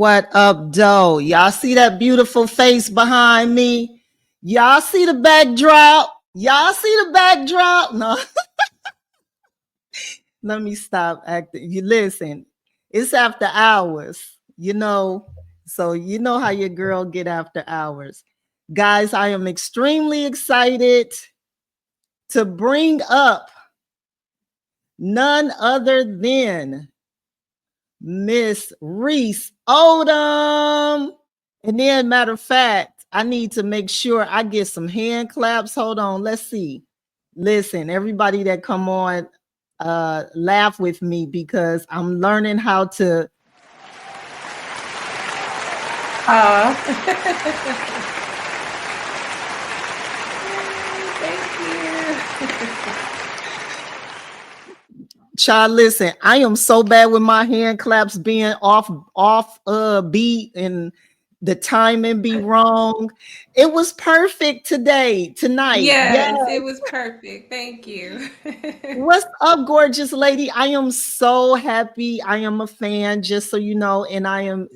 What up, though? Y'all see that beautiful face behind me? Y'all see the backdrop? Y'all see the backdrop? No. Let me stop acting. You listen, it's after hours, so you know how your girl get after hours. Guys, I am extremely excited to bring up none other than Miss Reece Odum. And then, matter of fact, I need to make sure I get some hand claps. Hold on, let's see. Listen, everybody that come on, laugh with me because I'm learning how to. Thank you. Child, listen, I am so bad with my hand claps being off beat and the timing be wrong. It was perfect tonight. Yes, it was perfect. Thank you. What's up, gorgeous lady? I am so happy. I am a fan, just so you know, and I am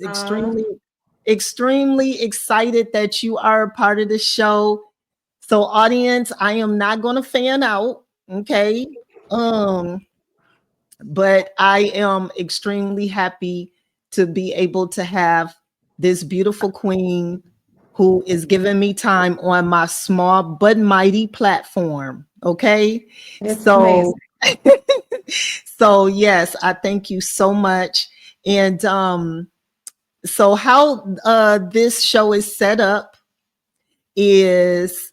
extremely excited that you are a part of the show. So, audience, I am not going to fan out, okay? But I am extremely happy to be able to have this beautiful queen who is giving me time on my small but mighty platform. Okay. It's amazing. So yes, I thank you so much. And so how this show is set up is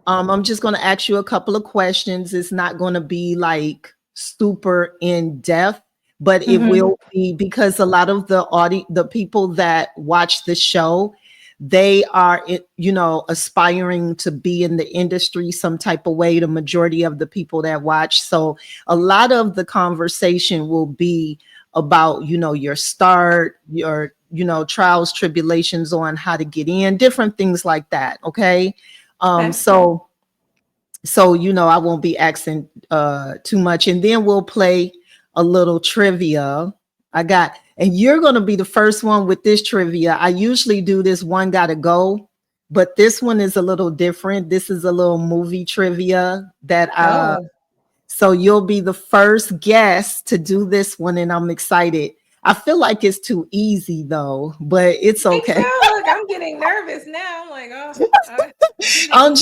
I'm just going to ask you a couple of questions. It's not going to be like super in depth, but it will be because a lot of the people that watch the show, they are, aspiring to be in the industry some type of way. The majority of the people that watch. So a lot of the conversation will be about, your start, your, trials, tribulations on how to get in, different things like that. Okay. So I won't be asking too much, and then we'll play a little trivia. And you're going to be the first one with this trivia. I usually do this one gotta go, but this one is a little different. This is a little movie trivia that so you'll be the first guest to do this one, and I'm excited. I feel like it's too easy though, but it's okay. Look, I'm getting nervous now. I'm like, I'm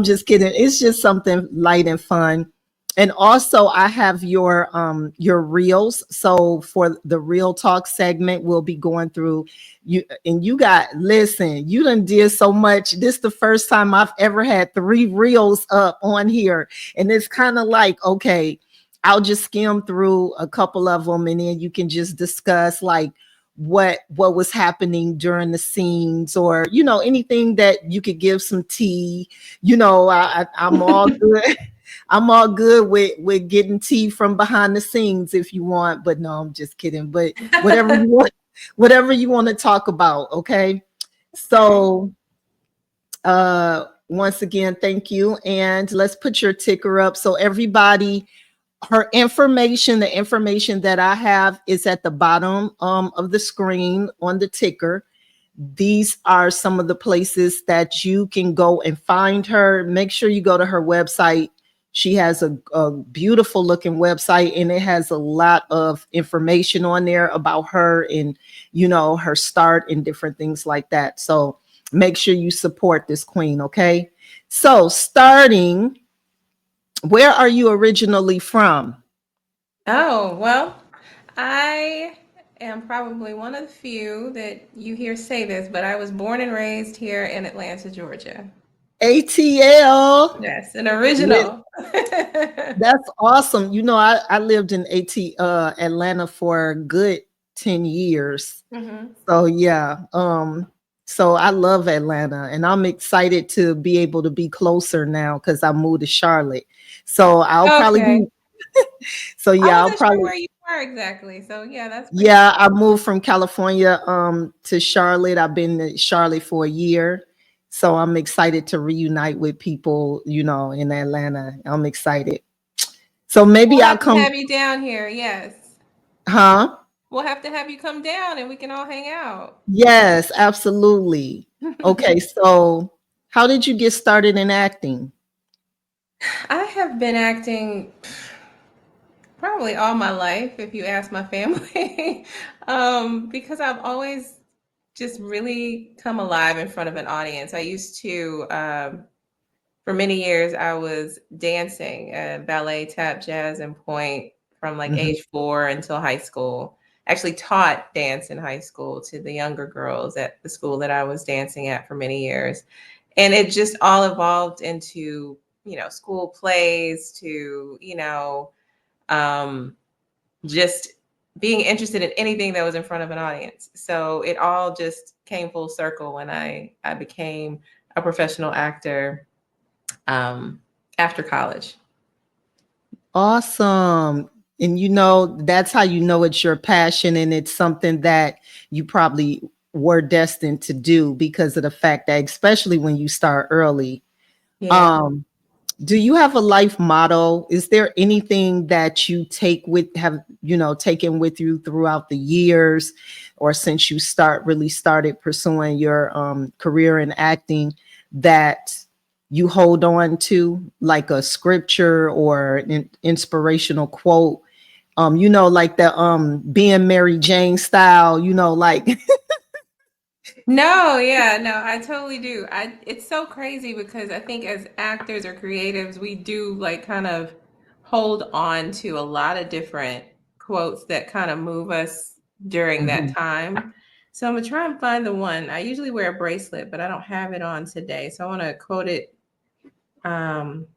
just kidding. It's just something light and fun. And also I have your reels. So for the real talk segment, we'll be going through you, and you done did so much. This is the first time I've ever had 3 reels up on here. And it's kind of like, okay, I'll just skim through a couple of them, and then you can just discuss like what was happening during the scenes, or anything that you could give some tea. I'm all good. I'm all good with getting tea from behind the scenes if you want, but no, I'm just kidding. But whatever you want to talk about. Okay. So once again, thank you. And let's put your ticker up. So everybody, her information, the information that I have is at the bottom of the screen on the ticker. These are some of the places that you can go and find her. Make sure you go to her website. She has a beautiful looking website, and it has a lot of information on there about her and, you know, her start and different things like that. So make sure you support this queen, okay? So starting, where are you originally from? Oh, well, I am probably one of the few that you hear say this, but I was born and raised here in Atlanta, Georgia. ATL. Yes, an original. That's awesome. You know, I lived in Atlanta for a good 10 years. Mhm. So yeah. So I love Atlanta, and I'm excited to be able to be closer now because I moved to Charlotte. So I'll probably Okay. be so I yeah, I'll wasn't sure probably where you were exactly. So yeah, that's pretty yeah, cool. I moved from California to Charlotte. I've been in Charlotte for a year. So I'm excited to reunite with people, you know, in Atlanta. I'm excited. So maybe We'll I'll have to come, have you down here. Yes. huh? We'll have to have you come down and we can all hang out. Yes, absolutely. Okay, so how did you get started in acting? I have been acting probably all my life, if you ask my family, because I've always just really come alive in front of an audience. I used to, for many years, I was dancing, ballet, tap, jazz, and point from like Mhm. age 4 until high school. Actually taught dance in high school to the younger girls at the school that I was dancing at for many years. And it just all evolved into, school plays to, um, just being interested in anything that was in front of an audience. So it all just came full circle when I became a professional actor after college. Awesome. And you know, that's how you know it's your passion and it's something that you probably were destined to do because of the fact that, especially when you start early. Yeah. Um, do you have a life motto? Is there anything that you taken with you throughout the years or since you really started pursuing your career in acting that you hold on to, like a scripture or an inspirational quote? Like the being Mary Jane style, like No, yeah, no, I totally do. It's so crazy because I think as actors or creatives, we do like kind of hold on to a lot of different quotes that kind of move us during that Mhm. time. So I'm gonna try and find the one. I usually wear a bracelet, but I don't have it on today. So I want to quote it. Um,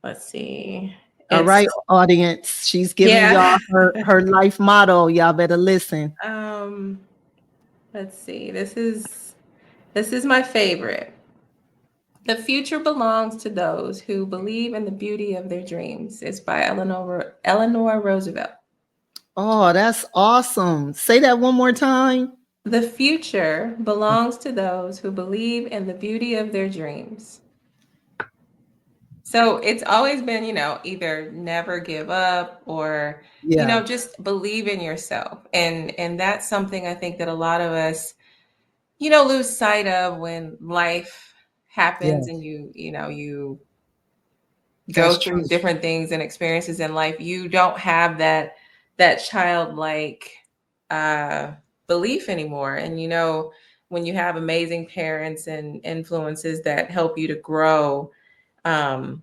let's see. All It's right, audience. She's giving yeah. y'all her life motto. Y'all better listen. um, let's see. This is my favorite. The future belongs to those who believe in the beauty of their dreams. It's by Eleanor Roosevelt. Oh, that's awesome. Say that one more time. The future belongs to those who believe in the beauty of their dreams. So it's always been, either never give up or, Yeah. just believe in yourself. And that's something I think that a lot of us, lose sight of when life happens Yes, and you go that's through true. different things and experiences in life. You don't have that childlike uh belief anymore. And when you have amazing parents and influences that help you to grow um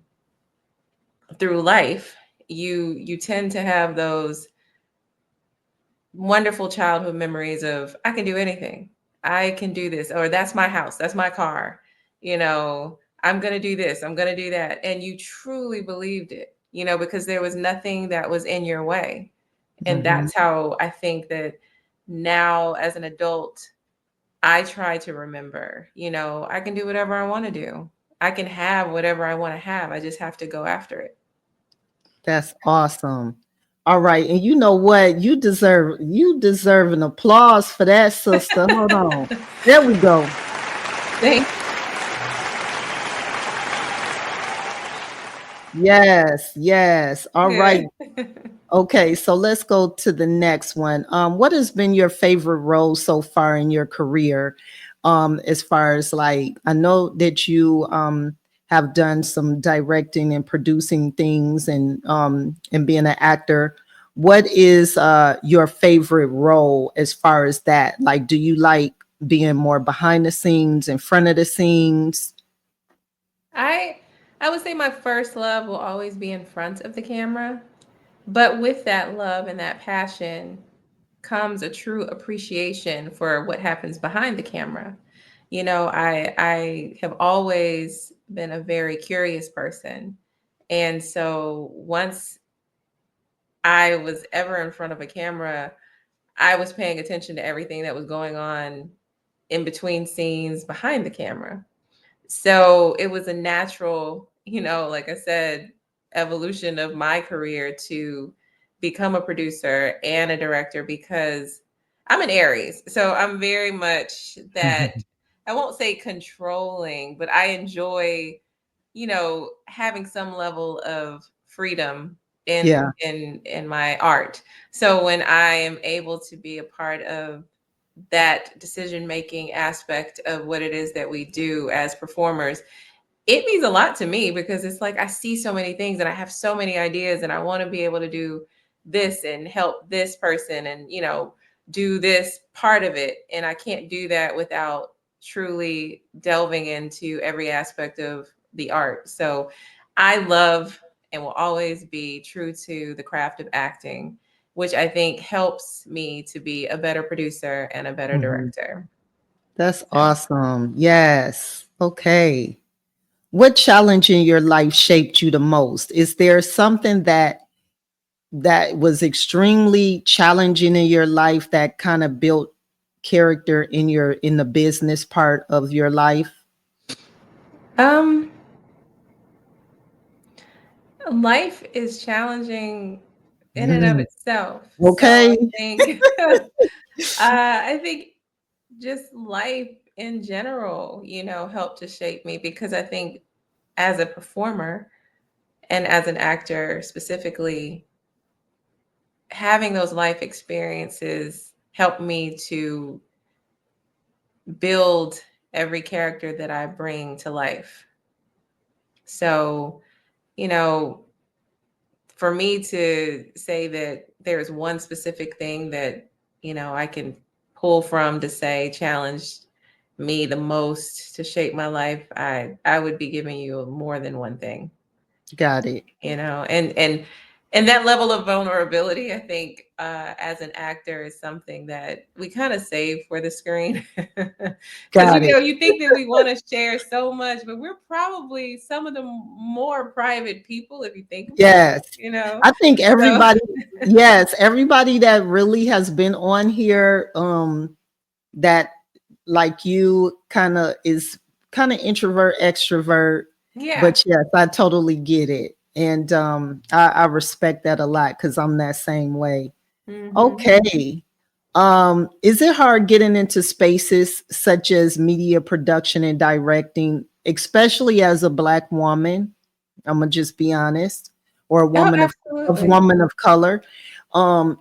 through life, you tend to have those wonderful childhood memories of I can do anything. I can do this, or that's my house, that's my car. I'm going to do this, I'm going to do that. And you truly believed it, because there was nothing that was in your way. And Mhm. that's how I think that now as an adult, I try to remember, I can do whatever I want to do. I can have whatever I want to have. I just have to go after it. That's awesome. All right, and you know what? You deserve an applause for that, sister. Hold on. There we go. Thank Yes, yes. All right. Good. Okay, so let's go to the next one. What has been your favorite role so far in your career? As far as like, I know that you have done some directing and producing things and being an actor. What is your favorite role as far as that? Like, do you like being more behind the scenes, in front of the scenes? I I would say my first love will always be in front of the camera, but with that love and that passion comes a true appreciation for what happens behind the camera. You know, I have always been a very curious person. And so once I was ever in front of a camera, I was paying attention to everything that was going on in between scenes behind the camera. So it was a natural, like I said, evolution of my career to become a producer and a director because I'm an Aries. So I'm very much that, I won't say controlling, but I enjoy, having some level of freedom Yeah. in my art. So when I am able to be a part of that decision making aspect of what it is that we do as performers, it means a lot to me because it's like I see so many things and I have so many ideas and I want to be able to do this and help this person and do this part of it, and I can't do that without truly delving into every aspect of the art. So I love and will always be true to the craft of acting, which I think helps me to be a better producer and a better Mhm. director. That's So, awesome. Yes. Okay. What challenge in your life shaped you the most? Is there something that was extremely challenging in your life that kind of built character in the business part of your life? um, life is challenging in and of Mhm. itself. So Okay. I think just life in general, helped to shape me because I think as a performer and as an actor specifically, having those life experiences helped me to build every character that I bring to life. So, you know, for me to say that there's one specific thing that, I can pull from to say challenged me the most to shape my life, I would be giving you more than one thing. Got it. And that level of vulnerability, I think, as an actor is something that we kind of save for the screen. Because Got it. you think that we want to share so much, but we're probably some of the more private people if you think about Yes. it. I think So everybody, yes, everybody that really has been on here, that like you kind of is kind of introvert extrovert, yeah. but yes, I totally get it, and I respect that a lot because I'm that same way. Hmm. Okay. Is it hard getting into spaces such as media production and directing, especially as a Black woman? I'm gonna just be honest, or a Oh, woman of absolutely. woman of color. Um,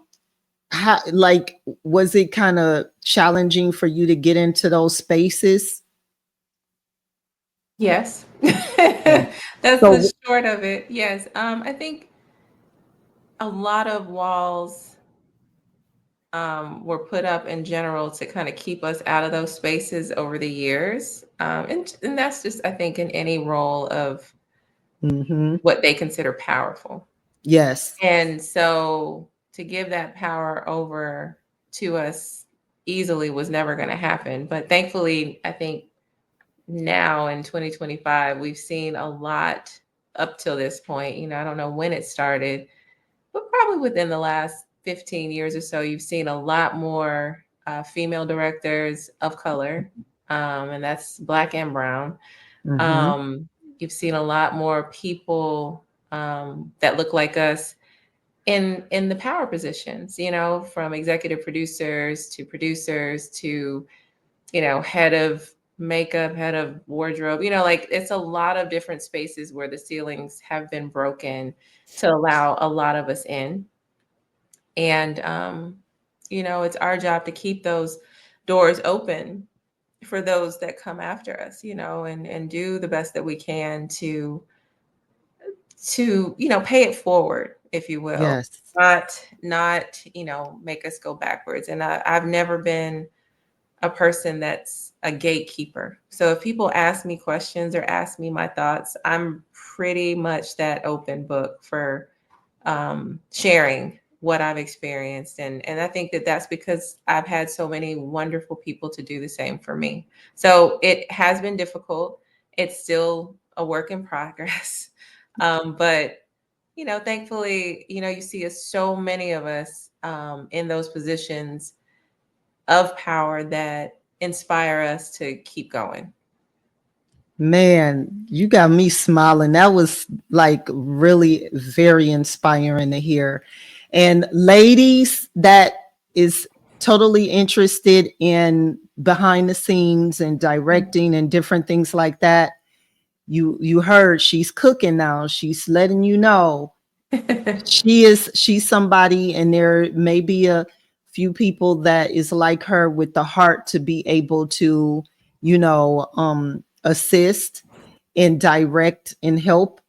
how, like, was it kind of challenging for you to get into those spaces? Yes. Yeah. That's the So, short of it. Yes. I think a lot of walls were put up in general to kind of keep us out of those spaces over the years. And that's just, I think, in any role of mhm, what they consider powerful. yes, And so to give that power over to us easily was never going to happen. But thankfully, I think now in 2025, we've seen a lot up till this point. I don't know when it started, but probably within the last 15 years or so, you've seen a lot more female directors of color, and that's Black and brown. mhm, Um, you've seen a lot more people that look like us in the power positions, from executive producers to head of makeup, head of wardrobe. Like it's a lot of different spaces where the ceilings have been broken to allow a lot of us in. And it's our job to keep those doors open for those that come after us, and do the best that we can to pay it forward, if you will, Yes. not make us go backwards. And I've never been a person that's a gatekeeper. So if people ask me questions or ask me my thoughts, I'm pretty much that open book for sharing what I've experienced. And I think that that's because I've had so many wonderful people to do the same for me. So it has been difficult. It's still a work in progress. But thankfully, you see so many of us in those positions of power that inspire us to keep going. Man, you got me smiling. That was like really very inspiring to hear. And ladies that is totally interested in behind the scenes and directing and different things like that, you heard she's cooking now. She's letting you know she's somebody, and there may be a few people that is like her with the heart to be able to assist and direct and help,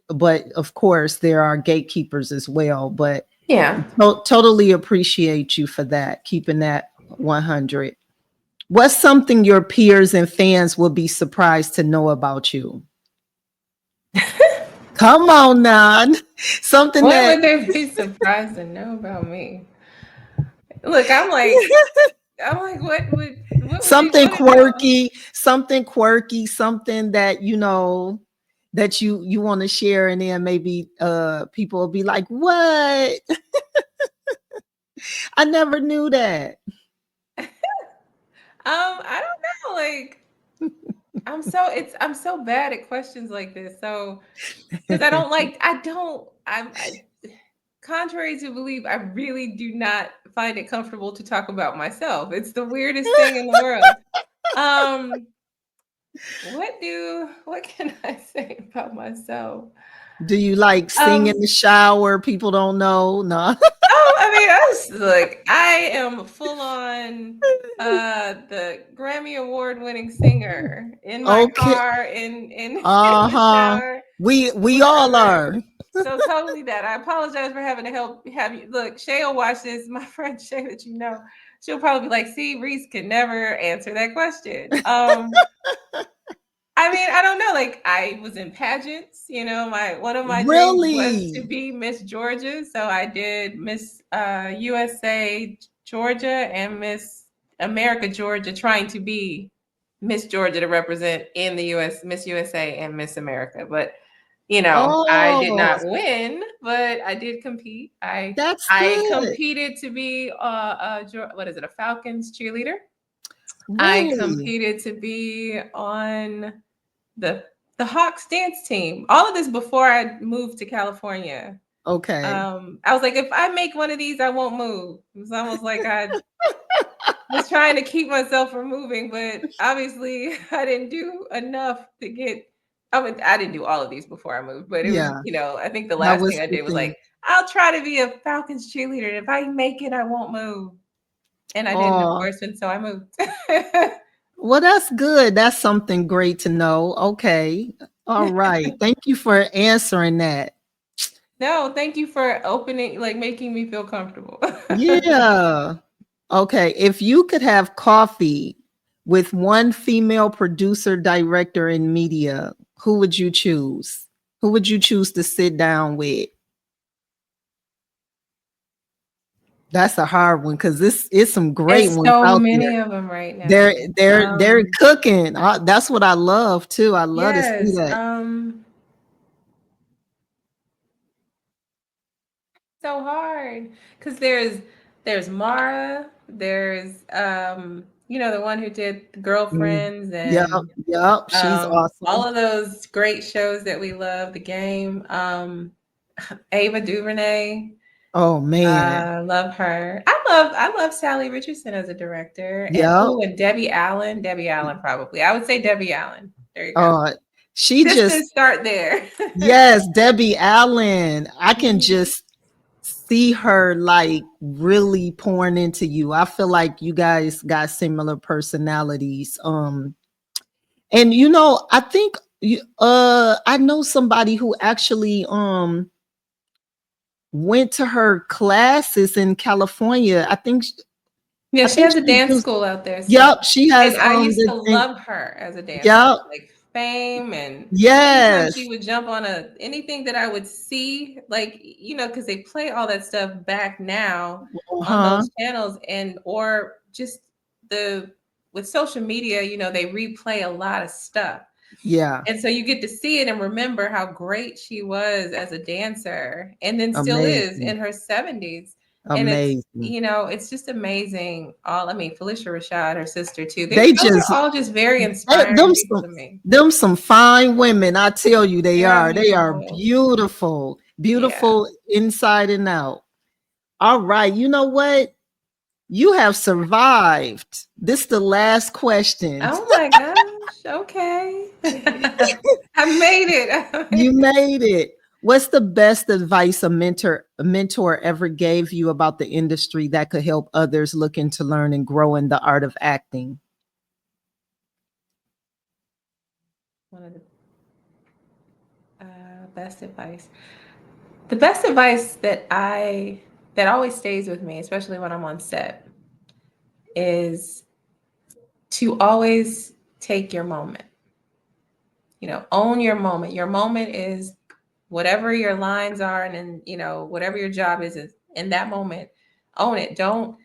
but of course there are gatekeepers as well. But Yeah. totally appreciate you for that, keeping that 100. What's something your peers and fans will be surprised to know about you? Come on now. Something What that would they be surprised to know about me? Look, I'm like, what would they something want to know? quirky, something that that you want to share, and then maybe people will be like, "What? I never knew that." I don't know. Like, I'm so bad at questions like this. So, because contrary to belief, I really do not find it comfortable to talk about myself. It's the weirdest thing in the world. Um, what can I say about myself? Do you like sing in Um, the shower? People don't know. No. I mean, I am full on the Grammy Award winning singer in my Okay. car in the Uh-huh. shower, We all whatever. are. So totally that. I apologize for having to have you look. Shay will watch this. My friend Shay that she'll probably be like, see, Reece could never answer that question. I mean, I don't know. Like I was in pageants, my one of my dreams was to Really? be Miss Georgia. So I did Miss USA Georgia and Miss America Georgia, trying to be Miss Georgia to represent in the US, Miss USA and Miss America. But I did Oh, not win, but I did compete. I that's I good. competed to be what is it, a Falcons cheerleader. I Really? competed to be on the the Hawks dance team. All of this before I moved to California. Okay. I was like, if I make one of these, I won't move. It was almost like I was trying to keep myself from moving, but obviously I didn't do enough to get. I mean, I didn't do all of these before I moved, but it was, Yeah, I think the that last was thing I the did was thing. like, I'll try to be a Falcons cheerleader. And if I make it, I won't move. And I didn't, of Oh, course, and so I moved. well, that's good. That's something great to know. Okay. All right. Thank you for answering that. No, thank you for opening, like making me feel comfortable. Yeah. Okay. If you could have coffee with one female producer, director in media, who would you choose? Who would you choose to sit down with? That's a hard one because this is some great It's ones so out there. many of them right They're now. they're cooking. That's what I love too. I love to see Yes. that. So hard because there's Mara, there's the one who did Mm. Girlfriends Yep, and yep. She's all awesome. of those great shows that we love, The Game, Ava DuVernay. Oh man. I love her. I love Sally Richardson as a director, and Yep. and Debbie Allen. Debbie Allen, probably. I would say Debbie Allen. There you go. She Just to just start there. yes, Debbie Allen. I can Mhm. just see her like really pouring into you. I feel like you guys got similar personalities. And I think I know somebody who actually went to her classes in California. Yeah, I she think has a she dance does. school out there. So, Yep, she has and I used to the love her as a dancer, yep. like Fame, and anytime Yes. she would jump on anything that I would see, like, because they play all that stuff back now on Uh-huh. those channels, and or just the with social media, they replay a lot of stuff. Yeah. And so you get to see it and remember how great she was as a dancer and then still is Amazing. in her 70s. And Amazing. it's just amazing. Felicia Rashad, her sister too. They Those are just all just very they, inspiring people to me. them some fine women. I tell you, they They're are. They are beautiful. beautiful, Yeah. beautiful inside and out. All right. You know what? You have survived. This is the last question. Oh my gosh. Okay. I made You it. made it. What's the best advice a mentor ever gave you about the industry that could help others looking to learn and grow in the art of acting? One of the best advice. The best advice that always stays with me, especially when I'm on set, is to always take your moment. Own your moment. Your moment is whatever your lines are, and then whatever your job is in that moment. Own it. Don't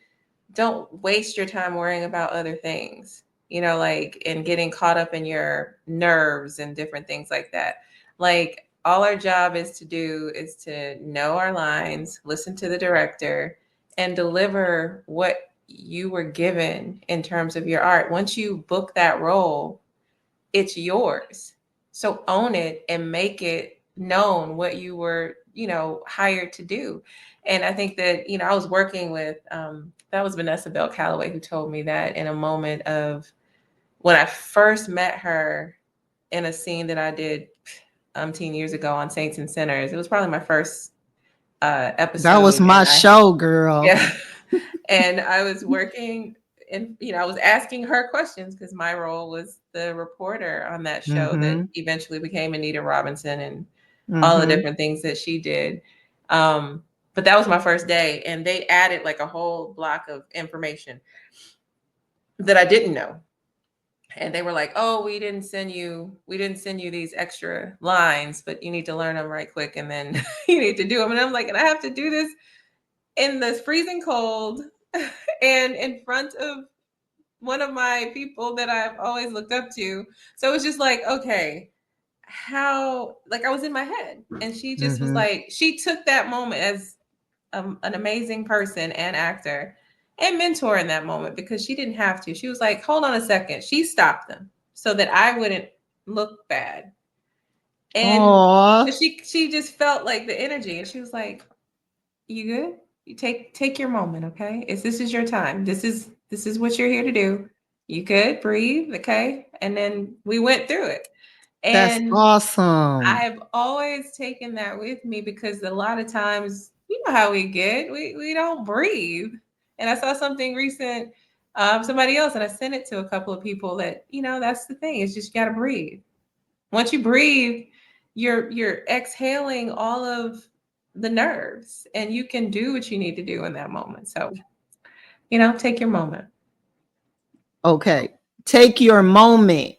waste your time worrying about other things. Like, and getting caught up in your nerves and different things like that. Like, all our job is to do is to know our lines, listen to the director, and deliver what you were given in terms of your art. Once you book that role, it's yours. So own it and make it known what you were, hired to do. And I think that, I was working with, that was Vanessa Bell Calloway who told me that in a moment of when I first met her in a scene that I did 10 years ago on Saints and Sinners. It was probably my first That was episode. my And I, show, girl. yeah. And I was working and I was asking her questions because my role was the reporter on that show that Mm-hmm. eventually became Anita Robinson and all the Mm-hmm. different things that she did. But that was my first day, and they added like a whole block of information that I didn't know. And they were like, "Oh, we didn't send you these extra lines, but you need to learn them right quick, and then you need to do them." And I'm like, "And I have to do this in the freezing cold and in front of one of my people that I've always looked up to." So it was just like, okay, how, like, I was in my head. And she just was Mm-hmm. like, she took that moment as an amazing person and actor and mentor in that moment because she didn't have to. She was like, hold on a second. She stopped them so that I wouldn't look bad. And Aw. she just felt like the energy, and she was like, you good? You take your moment, okay? This is your time. This is what you're here to do. You good? Breathe, okay? And then we went through it. That's And awesome. I've always taken that with me because a lot of times, you know how we get. We don't breathe. And I saw something recent, somebody else, and I sent it to a couple of people that, that's the thing. It's just you gotta breathe. Once you breathe, you're exhaling all of the nerves, and you can do what you need to do in that moment. So, take your moment. Okay. Take your moment.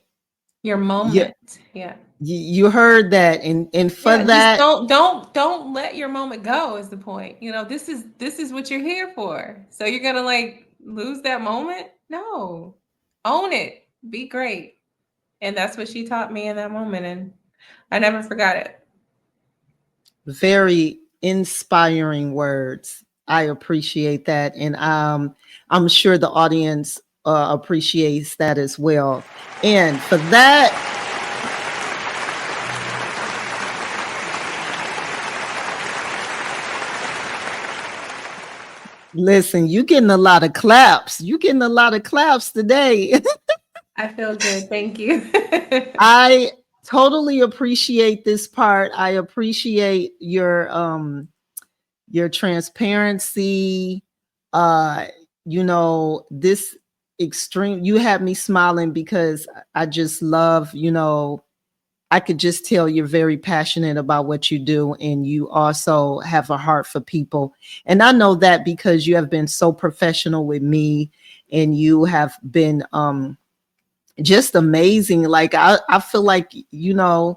Your You, moment. Yeah. you heard that. And for Yeah, just that, don't let your moment go is the point. This is what you're here for. So you're going to like lose that moment? No. Own it. Be great. And that's what she taught me in that moment, and I never forgot it. very inspiring words. I appreciate that. And I'm sure the audience appreciates that as well. And for that, Listen, you getting a lot of claps. You getting a lot of claps today. I feel good. Thank you. I totally appreciate this part. I appreciate your transparency. Uh, this extreme, you had me smiling because I just love, I could just tell you're very passionate about what you do, and you also have a heart for people. And I know that because you have been so professional with me, and you have been just amazing. Like I feel like, you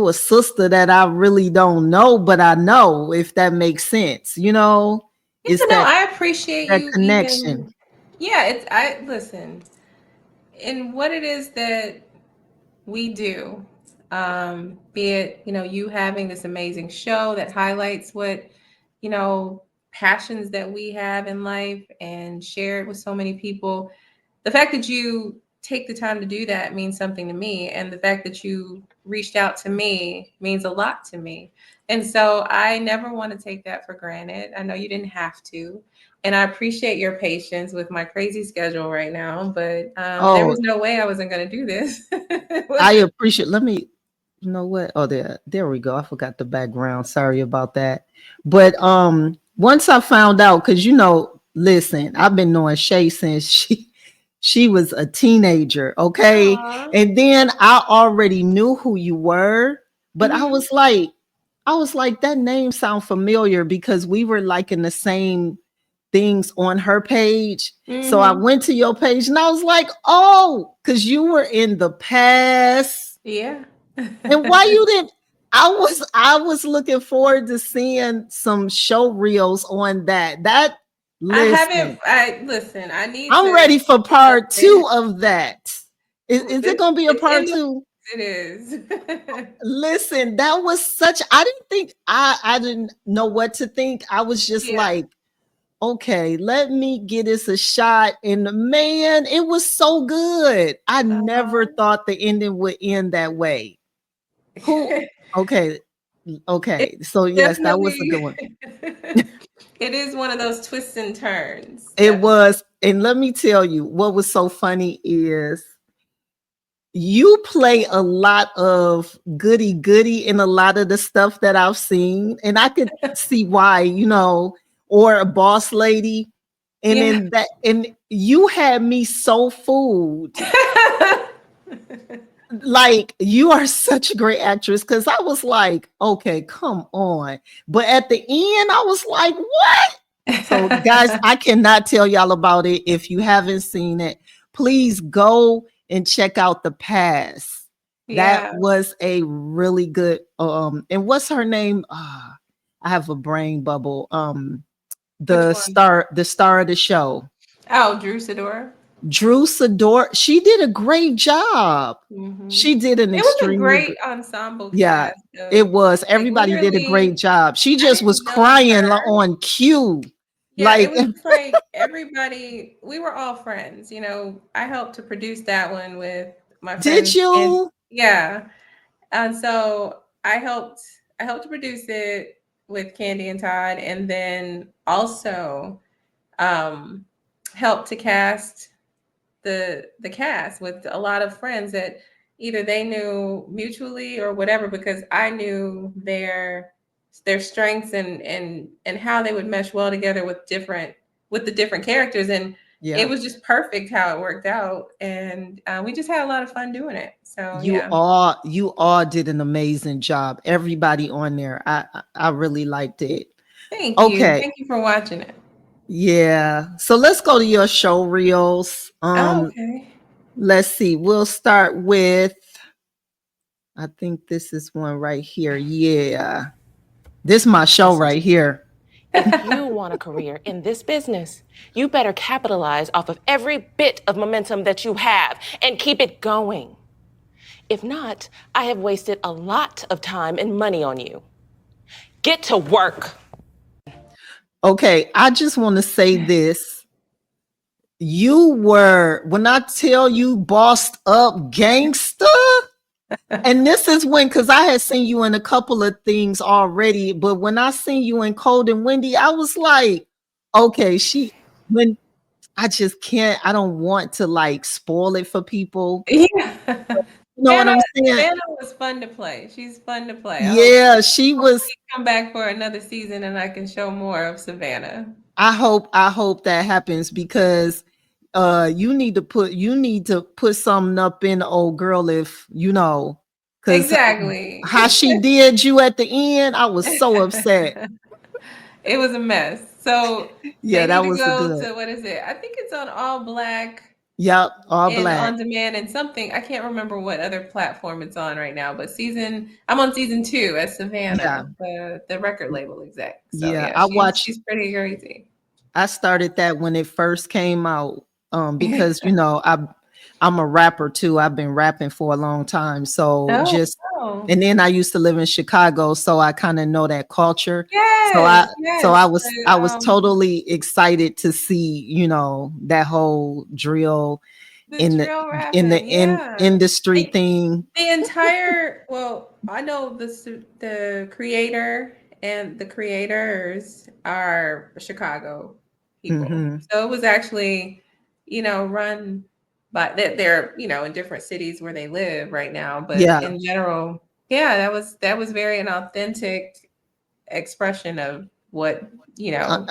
a sister that I really don't know, but I know, if that makes sense. It's No, that I appreciate that you connection. even. Yeah, I listen. In what it is that we do, be it, you having this amazing show that highlights what, you know, passions that we have in life and share it with so many people. The fact that you take the time to do that means something to me. And the fact that you reached out to me means a lot to me. And so I never want to take that for granted. I know you didn't have to. And I appreciate your patience with my crazy schedule right now, but there Oh, was no way I wasn't going to do this. It I wasn't. appreciate. Let me. You know what? Oh, there we go. I forgot the background. Sorry about that. But once I found out, because listen, I've been knowing Shay since she was a teenager. Okay, Aw. and then I already knew who you were, but Mhm. I was like, that name sound familiar because we were like in the same things on her page. So I Mhm. went to your page and I was like, oh, because you were in the past. Yeah. And why you didn't? I was looking forward to seeing some show reels on that. I haven't. Listen, I listen. I need I'm to ready for part update two of that. Is it it. gonna be a It's in part the. two? It is. Listen, that was such, I didn't think, I didn't know what to think. I was just Yeah. like, okay, let me get this a shot. And man, it was so good. I never Uh-huh. thought the ending would end that way. Who? Okay, It's okay. So yes, that was a definitely. good one. It is one of those twists and turns. It Definitely. was, and let me tell you, what was so funny is you play a lot of goody goody in a lot of the stuff that I've seen, and I could see why, or a boss lady. And Yeah. then that, and you had me so fooled. Like, you are such a great actress, because I was like, okay, come on. But at the end, I was like, what? So, guys, I cannot tell y'all about it. If you haven't seen it, please go and check out The Pass. That Yeah. was a really good and what's her name? I have a brain bubble. Which The one? star of the show. Oh, Drew Sidor. Drew Sidor, she did a great job. Hmm. She did an It was a extremely great good. ensemble Yeah, cast it of was. like Everybody did a great literally. job. She I just was didn't know crying her. on cue. Yeah, it Like, was just like everybody, we were all friends. I helped to produce that one with my did friends. And you? yeah. And so I helped to produce it with Candy and Todd, and then also um helped to cast the cast with a lot of friends that either they knew mutually or whatever, because I knew their strengths and how they would mesh well together with the different characters, and it Yeah. was just perfect how it worked out, and we just had a lot of fun doing it. So You yeah. all you all did an amazing job. Everybody on there. I really liked it. Thank you. Okay. Thank you for watching it. Yeah. So let's go to your show reels. Oh, okay. Let's see. We'll start with, I think this is one right here. Yeah. This is my show Listen to right me. here. If you want a career in this business, you better capitalize off of every bit of momentum that you have and keep it going. If not, I have wasted a lot of time and money on you. Get to work. Okay, I just want to say this. You were, when I tell you, bossed up gangster, and this is when, because I had seen you in a couple of things already, but when I seen you in Cold and Windy, I was like, Okay, when I just can't, I don't want to like spoil it for people. Yeah. You know what I'm saying? Savannah was fun to play. She's fun to play. Yeah, she Hopefully was. come back for another season and I can show more of Savannah. I hope that happens because you need to put something up in the old girl if you know, because Exactly. how she did you at the end, I was so upset. It was a mess. So Yeah, they need that to was go good. to, what is it? I think it's on AllBlk Yep, all and black. on demand and something. I can't remember what other platform it's on right now, but I'm on season 2 as Yeah, Savannah, the record label exec. So yeah. yeah, she's pretty crazy. I started that when it first came out. Because you know, I'm a rapper too. I've been rapping for a long time. So Oh, just oh. and then I used to live in Chicago, so I kind of know that culture. So Yes, I so yes. I was totally excited to see, you know, that whole drill The in the drill rapping, yeah. industry thing. The entire, well, I know the creator and the creators are Chicago people. Hmm. So it was actually, run by they're, in different cities where they live right now, but Yeah. in general, yeah, that was very an authentic expression of what, people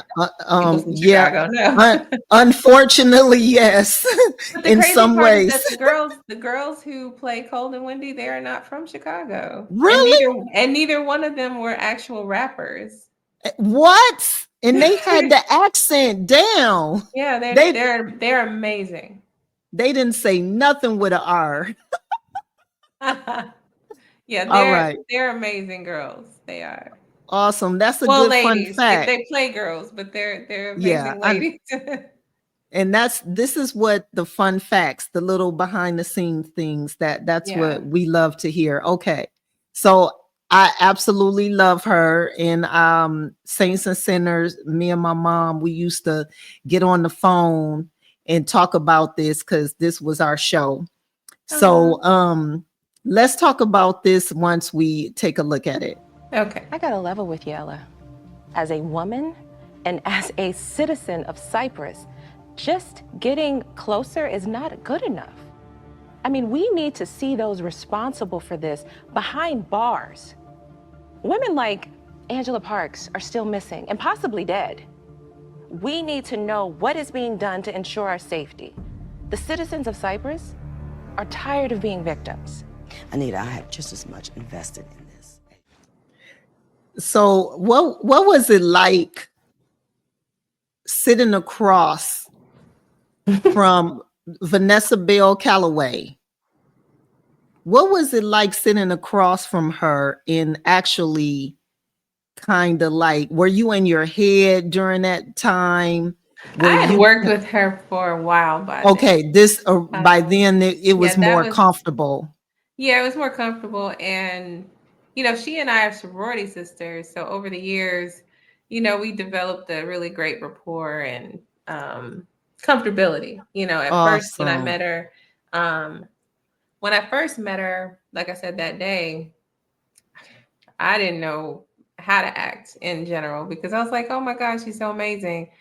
from Yeah. Chicago know. Unfortunately, yes. But the In crazy some part is ways. that the girls who play Kold and Wendy, they are not from Chicago. And Really? neither one of them were actual rappers. What? And they had the accent down. Yeah, They they're amazing. they didn't say nothing with an R. Yeah, All they're right. they're amazing girls. They are. Awesome. That's a Well, good fun ladies. fact. They play girls, but they're Yeah. amazing ladies. And this is what the fun facts, the little behind the scenes things that's Yeah. what we love to hear. Okay. So I absolutely love her. And Saints and Sinners, me and my mom, we used to get on the phone and talk about this because this was our show. So let's talk about this once we take a look at it. Okay. I gotta level with you, Ella. As a woman and as a citizen of Cyprus, just getting closer is not good enough. I mean, we need to see those responsible for this behind bars. Women like Angela Parks are still missing and possibly dead. We need to know what is being done to ensure our safety. The citizens of Cyprus are tired of being victims. Anita, I have just as much invested in this. So what was it like sitting across from Vanessa Bell Calloway? What was it like sitting across from her and actually kind of like, were you in your head during that time? I had worked with her for a while by then. Okay, by then it was more comfortable. Yeah, it was more comfortable. And, she and I are sorority sisters. So over the years, we developed a really great rapport and comfortability. At first when I Awesome. met her, like I said that day, I didn't know how to act in general because I was like, oh my gosh, she's so amazing.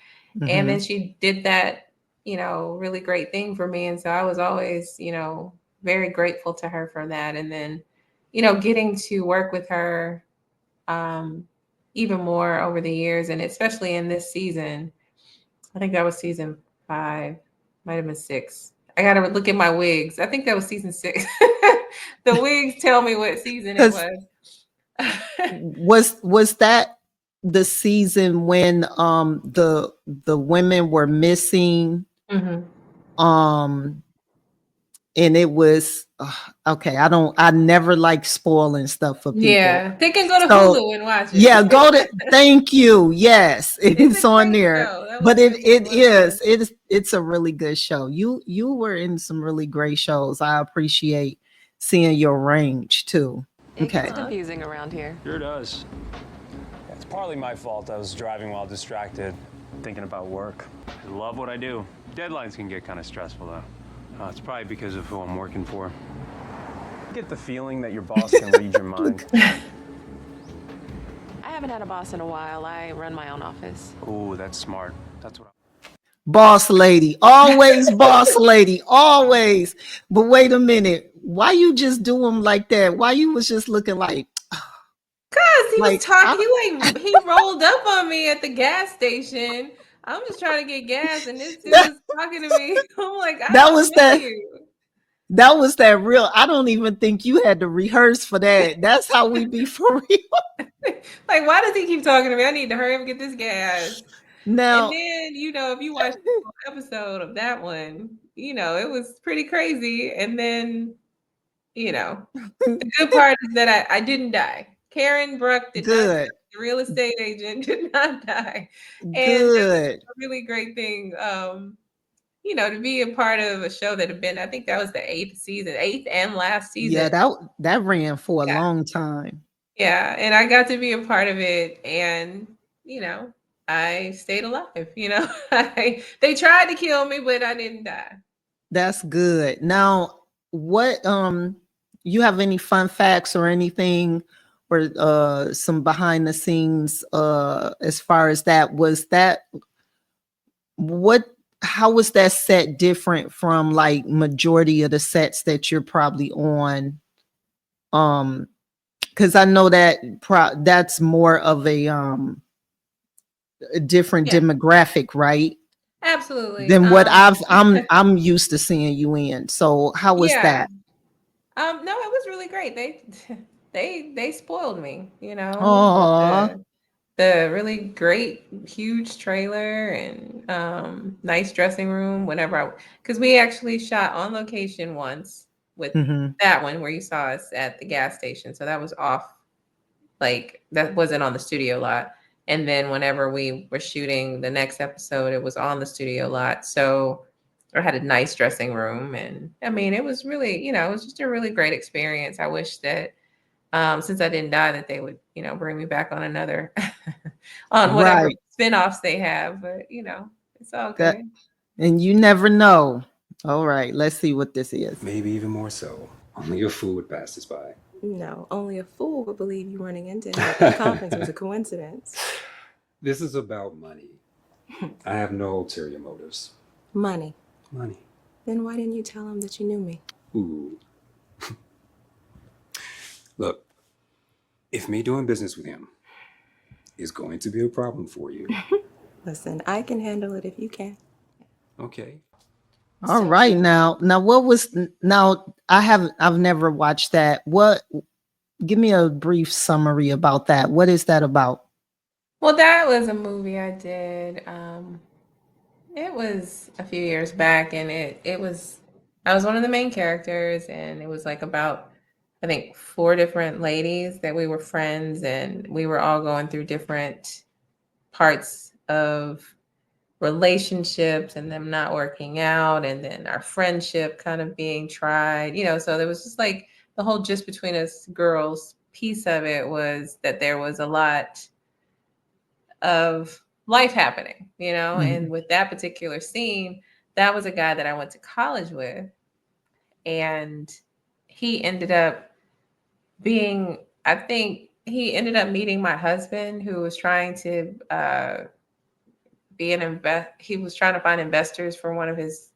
And then she did that, really great thing for me. And so I was always, very grateful to her for that. And then, getting to work with her even more over the years, and especially in this season, I think that was season 5, might have been 6. I got to look at my wigs. I think that was season 6. The wigs tell me what season it was. Was that the season when the women were missing? And it was okay. I never like spoiling stuff for people. Yeah, they can go to Hulu and watch it. Yeah, thank you. Yes, it's on there. But it's a really good show. You were in some really great shows. I appreciate seeing your range too. It gets confusing around here. Sure does. It's partly my fault. I was driving while distracted, thinking about work. I love what I do. Deadlines can get kind of stressful though. It's probably because of who I'm working for. I get the feeling that your boss can read your mind. I haven't had a boss in a while. I run my own office. Ooh, that's smart. That's what Boss lady, always boss lady, always. But wait a minute, why you just do him like that? Why you was just looking Cause he was like talking, he rolled up on me at the gas station. I'm just trying to get gas, and this dude that, is talking to me. I'm like, I that don't was know that you. that was that real. I don't even think you had to rehearse for that. That's how we be for real. Like, why does he keep talking to me? I need to hurry up and get this gas. And Now, then, if you watch the whole episode of that one, it was pretty crazy. And then, the good part is that I didn't die. Karen Bruck did not die. good, The real estate agent did not die. And that was good. a really great thing, to be a part of a show that had been, I think that was the eighth and last season. Yeah, that ran for a Yeah. long time. Yeah. And I got to be a part of it. And, I stayed alive. They tried to kill me, but I didn't die. That's good. Now, what you have any fun facts or anything or some behind the scenes as far as that? Was that what how was that set different from like majority of the sets that you're probably on? Because I know that that's more of a different Yeah. demographic, right? Absolutely. Than what I'm used to seeing you in. So how was Yeah. that? No, it was really great. They spoiled me, Oh, the really great huge trailer and nice dressing room whenever because we actually shot on location once with that one where you saw us at the gas station. So that was off, like that wasn't on the studio lot. And then whenever we were shooting the next episode, it was on the studio lot. So I had a nice dressing room. And I mean, it was really, it was just a really great experience. I wish that since I didn't die, that they would, bring me back on another, on whatever right. spinoffs they have. But, it's all That good. and you never know. All right, let's see what this is. Maybe even more so. Only a fool would pass this by. No, only a fool would believe you running into him at the conference was a coincidence. This is about money. I have no ulterior motives. Money. Money. Then why didn't you tell him that you knew me? Ooh. Look, if me doing business with him is going to be a problem for you. Listen, I can handle it if you can. Okay. All right, now what was now I've never watched that. What give me a brief summary about that. What is that about? Well, that was a movie I did. It was a few years back, and I was one of the main characters, and it was like about, I think, 4 different ladies that we were friends, and we were all going through different parts of relationships and them not working out, and then our friendship kind of being tried, so there was just like the whole just between us girls piece of it was that there was a lot of life happening, and with that particular scene, that was a guy that I went to college with, and he ended up being, I think he ended up meeting my husband, who was trying to he was trying to find investors for one of his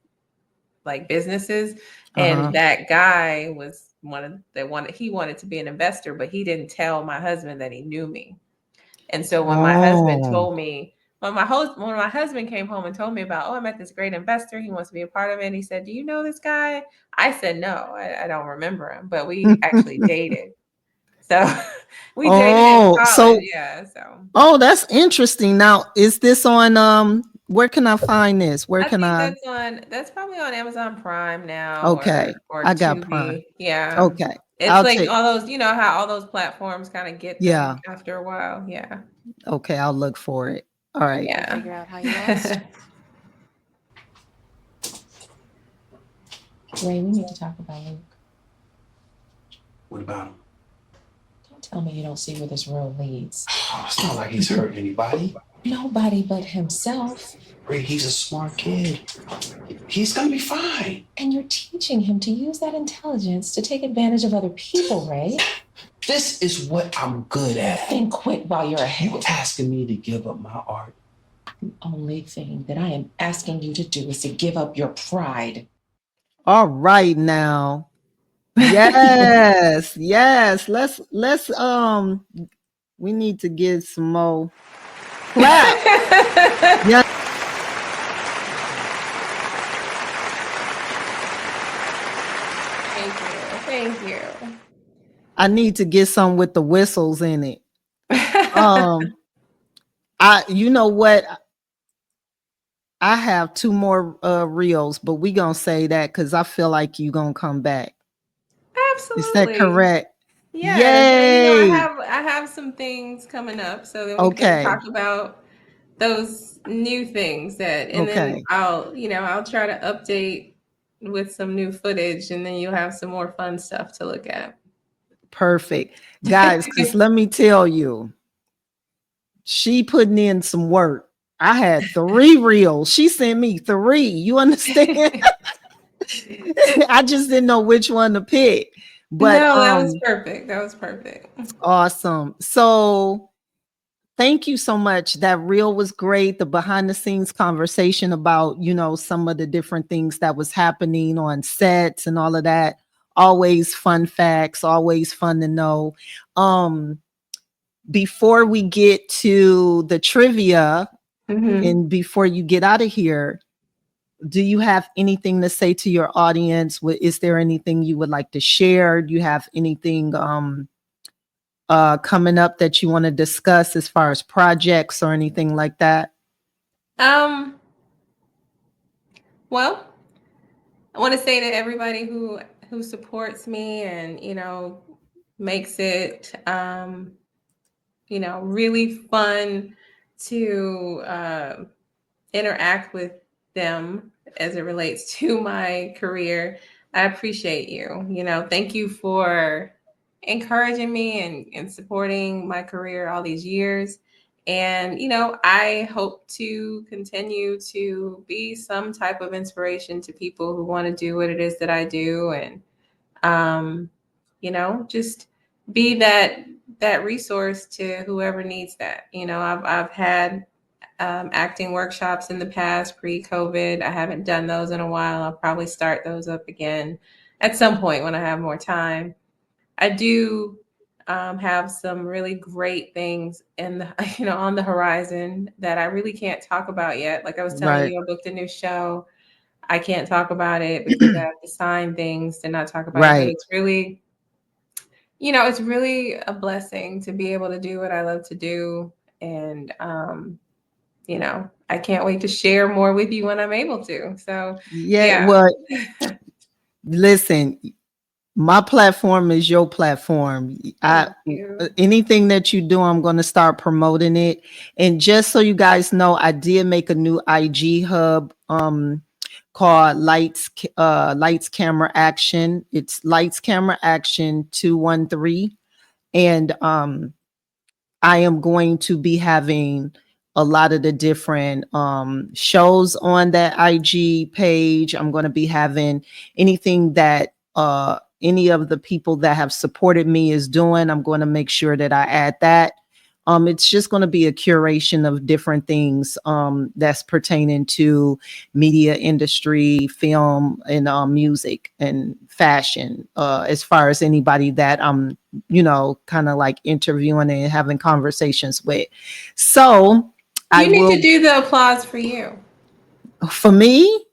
like businesses, and that guy was he wanted to be an investor, but he didn't tell my husband that he knew me. And so when my husband told me, when my husband came home and told me about, I met this great investor, he wants to be a part of it, and he said, "Do you know this guy?" I said, "No, I don't remember him," but we actually dated. So we dated in college, yeah. So that's interesting. Now, is this on where can I find this? Where can I? That's probably on Amazon Prime now. Okay, or I got Tubi. Prime. Yeah. Okay, It's I'll like take. all those, how all those platforms kind of get them after a while. Yeah. Okay, I'll look for it. All right. Yeah. Figure out how you lost. Ray, we need to talk about Luke. What about him? Don't tell me you don't see where this road leads. Oh, it's not like he's hurting anybody. Nobody but himself. Ray, he's a smart kid. He's gonna be fine. And you're teaching him to use that intelligence to take advantage of other people, Ray. This is what I'm good at. Then quit while you're ahead. You asking me to give up my art? The only thing that I am asking you to do is to give up your pride. All right now. Yes, yes. Let's we need to get some more clap. Yeah. Thank you. I need to get some with the whistles in it. You know what? I have 2 more reels, but we gonna say that because I feel like you gonna come back. Absolutely. Is that correct? Yes. And, Yay! I have some things coming up so that we can Okay. talk about those new things and then Okay. I'll try to update with some new footage, and then you'll have some more fun stuff to look at. Perfect. Guys, because let me tell you, she putting in some work. I had 3 reels. She sent me 3. You understand? I just didn't know which one to pick. But No, that was perfect. That was perfect. Awesome. So thank you so much. That reel was great. The behind the scenes conversation about, some of the different things that was happening on sets and all of that. Always fun facts, always fun to know. Before we get to the trivia and before you get out of here, do you have anything to say to your audience? Is there anything you would like to share? Do you have anything coming up that you want to discuss as far as projects or anything like that? Well, I want to say to everybody who supports me and makes it really fun to interact with them as it relates to my career. I appreciate you. Thank you for encouraging me and supporting my career all these years. And, I hope to continue to be some type of inspiration to people who want to do what it is that I do. And, just be that resource to whoever needs that. I've had acting workshops in the past pre-COVID. I haven't done those in a while. I'll probably start those up again at some point when I have more time. I do have some really great things in the, on the horizon that I really can't talk about yet. Like I was telling Right. you, I booked a new show. I can't talk about it because I have to sign things to not talk about it. But Right. it's really, it's really a blessing to be able to do what I love to do. And, I can't wait to share more with you when I'm able to. So, Yeah. yeah. Well, listen, my platform is your platform. Thank you. Anything that you do, I'm going to start promoting it. And just so you guys know, I did make a new IG hub called Lights Camera Action. It's Lights Camera Action 213. And I am going to be having a lot of the different shows on that IG page. I'm going to be having anything that any of the people that have supported me is doing. I'm going to make sure that I add that. It's just going to be a curation of different things that's pertaining to media industry, film, and music and fashion. As far as anybody that I'm, kind of like interviewing and having conversations with. So You need to do the applause for you. For me?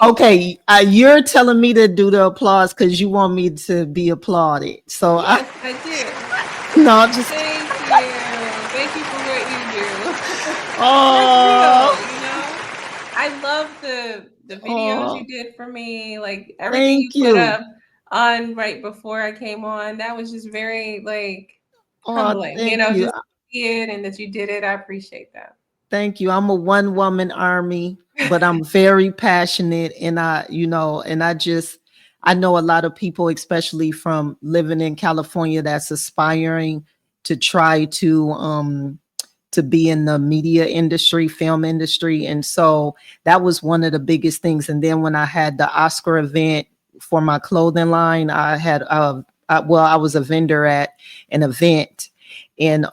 Okay, you're telling me to do the applause because you want me to be applauded. So yes, I do. No, just thank you for what you do. Oh, I love the videos you did for me, like everything Thank you put you. up on right before I came on. That was just very humbling, thank you. just to see it and that you did it. I appreciate that. Thank you. I'm a one-woman army, but I'm very passionate, and I know a lot of people, especially from living in California, that's aspiring to try to be in the media industry, film industry. And so that was one of the biggest things. And then when I had the Oscar event for my clothing line, I was a vendor at an event, and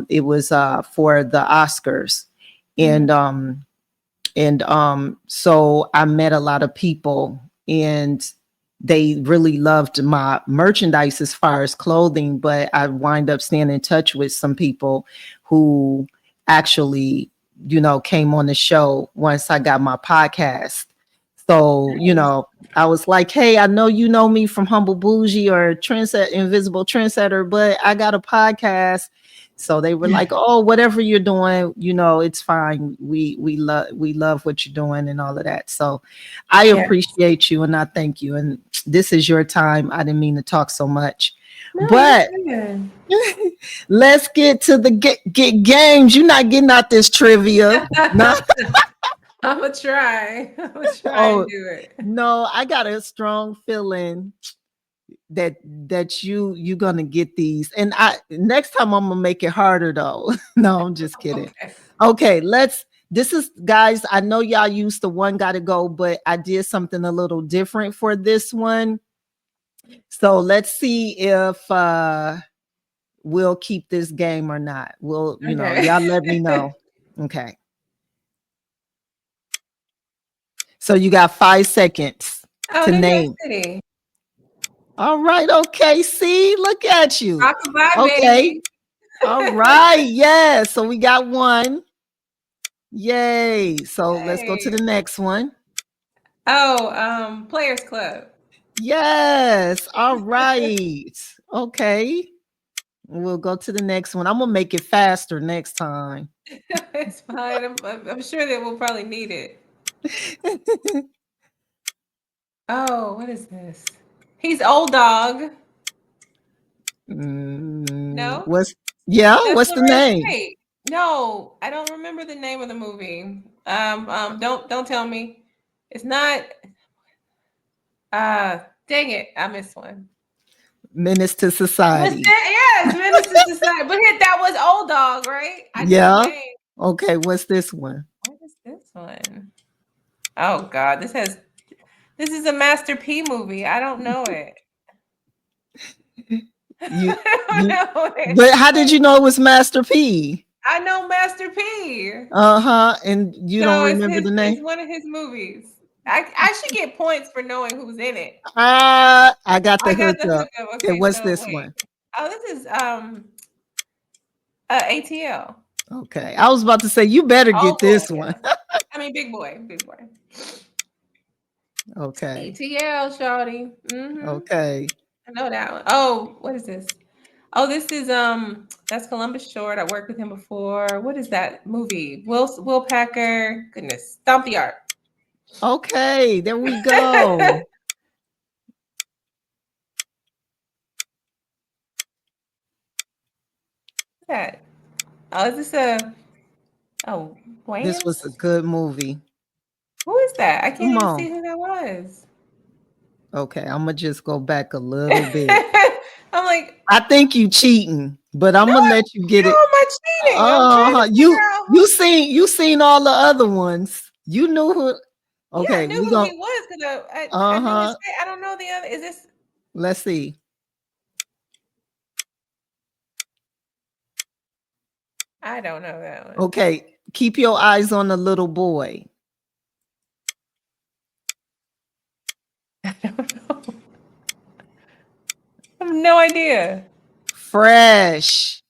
it was for the Oscars. And so I met a lot of people, and they really loved my merchandise as far as clothing, but I wind up staying in touch with some people who actually, came on the show once I got my podcast. So, I was like, hey, I know you know me from Humble Bougie or Invisible Trendsetter, but I got a podcast. So they were like, oh, whatever you're doing, it's fine. We love what you're doing and all of that. So I appreciate you and I thank you. And this is your time. I didn't mean to talk so much. No, But let's get to the get games. You're not getting out this trivia. No. I'm gonna try. Oh, and do it. no, I got a strong feeling that you're gonna get these. And next time I'm gonna make it harder though. No, I'm just kidding. Okay, this is, guys, I know y'all used to one gotta go, but I did something a little different for this one. So let's see if we'll keep this game or not. We'll, y'all let me know. Okay. So you got 5 seconds to New name. York City. All right. Okay. See, look at you. Rockabye, Okay. baby. All right. Yeah. So we got one. Yay. So let's go to the next one. Oh, Players Club. Yes. All right. Okay. We'll go to the next one. I'm gonna make it faster next time. It's fine. I'm sure that we'll probably need it. Oh, what is this? He's Old Dog. No. What's the name? Straight. No, I don't remember the name of the movie. Don't tell me. It's not. Dang it, I missed one. Menace to Society. Yes, Menace to Society. But that was Old Dog, right? Yeah. Okay, what's this one? What is this one? Oh God, this is a Master P movie. I don't know it. But how did you know it was Master P? I know Master P. And you don't remember the name? It's one of his movies. I should get points for knowing who's in it. I got the hookup. Okay, what's this one? Oh, this is ATL. Okay, I was about to say you better get this one. I mean, Big Boy. Okay. ATL, shawty. Mm-hmm. Okay. I know that one. Oh, what is this? Oh, this is that's Columbus Short. I worked with him before. What is that movie? Will Packer. Goodness, Stomp the Art. Okay, there we go. That. Oh, is this a? Oh, Wayne. This was a good movie. Who is that? I can't even see who that was. Okay, I'm gonna just go back a little bit. I'm like, I think you cheating, but I'm gonna let you get it. How am I cheating? You seen all the other ones. You knew who. Okay, yeah, I knew who he was because I knew his face. I don't know the other. Is this? Let's see. I don't know that one. Okay, keep your eyes on the little boy. I don't know. I have no idea. Fresh.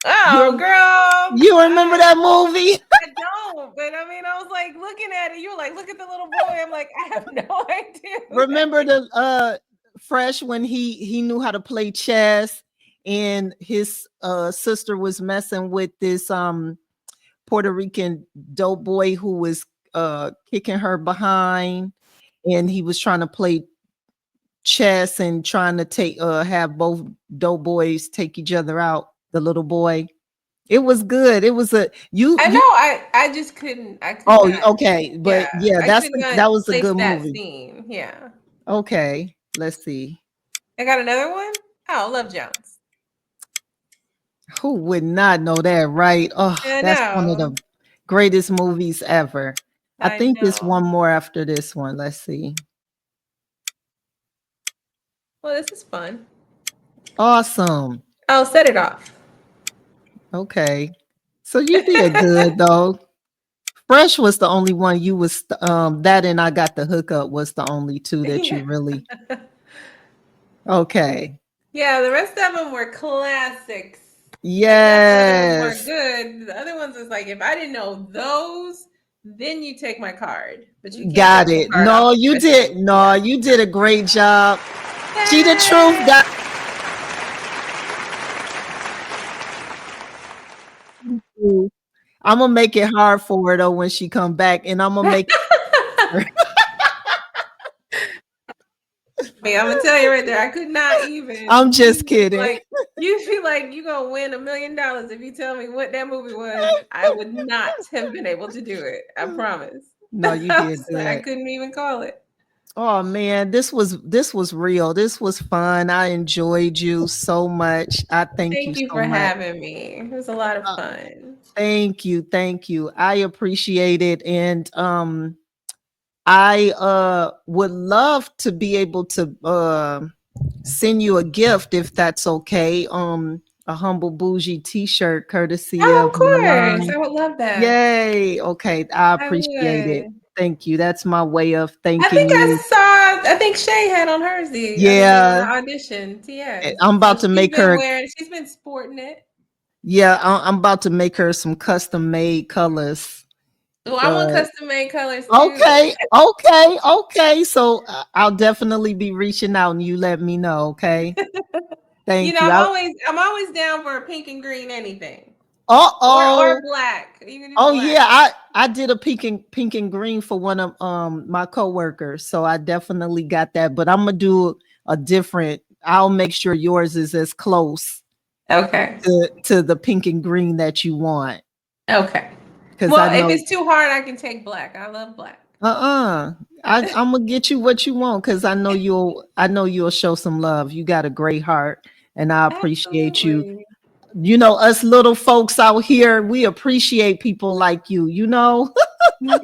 Oh, girl. You remember that movie? I don't, but I mean, I was like looking at it. You were like, look at the little boy. I'm like, I have no idea. Remember the Fresh when he knew how to play chess and his sister was messing with this Puerto Rican dope boy who was kicking her behind, and he was trying to play chess and trying to have both dope boys take each other out. The little boy, it was good. It was I know. I just couldn't. Okay, but yeah, that was a good movie. Scene. Yeah. Okay, let's see. I got another one. Oh, Love Jones. Who would not know that, right? Oh, that's one of the greatest movies ever. I think there's one more after this one. Let's see. Well, this is fun. Awesome. Oh, Set It Off. Okay. So you did good though. Fresh was the only one you was that, and I Got the Hookup was the only two that you really. Okay. Yeah, the rest of them were classics. Yes. Like, the other ones were good. The other ones was like, if I didn't know those, then you take my card. But you can't Got take it. my card No, off you the did. thing. No, you did a great job. She the truth. Got. I'm gonna make it hard for her though when she come back, and I'm gonna make. I'm gonna tell you right there, I could not even. I'm just kidding. Like, you feel like you gonna win $1 million if you tell me what that movie was. I would not have been able to do it. I promise. No, you did good. I couldn't even call it. Oh man, this was real. This was fun. I enjoyed you so much. I thank you so for much. having me. It was a lot of fun. Thank you. I appreciate it. And I would love to be able to send you a gift if that's okay. A Humble Bougie t-shirt courtesy of course. Milan. I would love that. Yay. Okay. I appreciate it. Thank you. That's my way of thanking you. I think Shay had on hers the audition. Yes. I'm about to make her. She's been sporting it. Yeah, I'm about to make her some custom made colors. Oh, I want custom made colors too. Okay. So I'll definitely be reaching out, and you let me know. Okay. Thank you. I'm always down for a pink and green anything. Or black. You can do black. Yeah, I did a pink and green for one of my coworkers, so I definitely got that. But I'm gonna do a different. I'll make sure yours is as close. Okay. To the pink and green that you want. Okay. Well, if it's too hard, I can take black. I love black. I'm gonna get you what you want because I know you'll show some love. You got a great heart, and I appreciate you. You know, us little folks out here, we appreciate people like you. You know,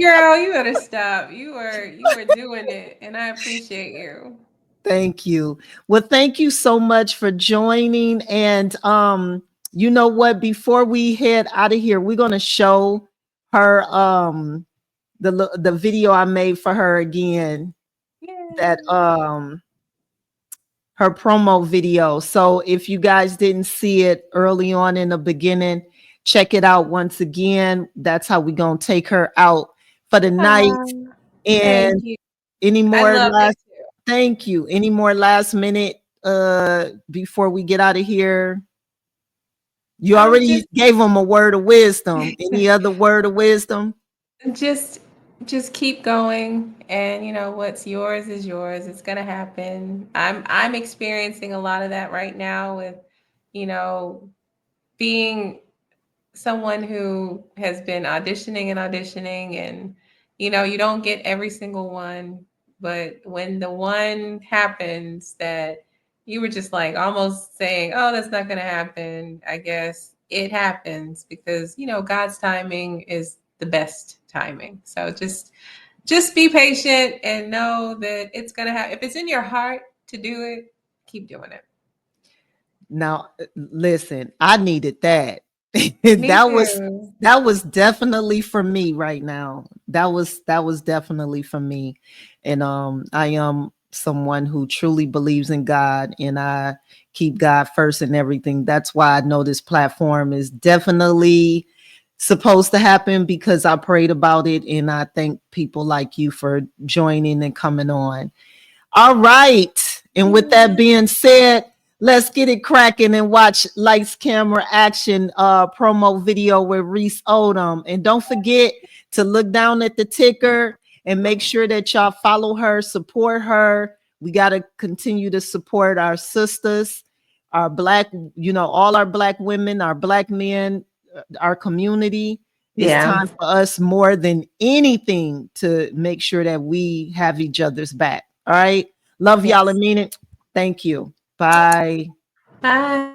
girl, you better stop. You were doing it, and I appreciate you. Thank you. Well, thank you so much for joining. And you know what? Before we head out of here, we're gonna show her the video I made for her again. Yay. That her promo video. So if you guys didn't see it early on in the beginning, check it out once again. That's how we're gonna take her out for the night. And any more last thank you. Any more last minute before we get out of here? You already gave them a word of wisdom. Any other word of wisdom? Just keep going, and you know what's yours is yours. It's gonna happen. I'm experiencing a lot of that right now with, you know, being someone who has been auditioning, and you know, you don't get every single one, but when the one happens that you were just like almost saying, oh, that's not gonna happen, I guess it happens because, you know, God's timing is the best timing. So just be patient and know that it's gonna happen. If it's in your heart to do it, keep doing it. Now, listen, I needed that. that was definitely for me right now. That was definitely for me. And I am someone who truly believes in God, and I keep God first in everything. That's why I know this platform is definitely supposed to happen because I prayed about it, and I thank people like you for joining and coming on. All right. And with that being said, let's get it cracking and watch Lights, Camera, Action promo video with Reece Odum. And don't forget to look down at the ticker and make sure that y'all follow her, support her. We got to continue to support our sisters, our Black, you know, all our Black women, our Black men, our community. It's time for us more than anything to make sure that we have each other's back. All right. Love y'all and mean it. Thank you. Bye. Bye.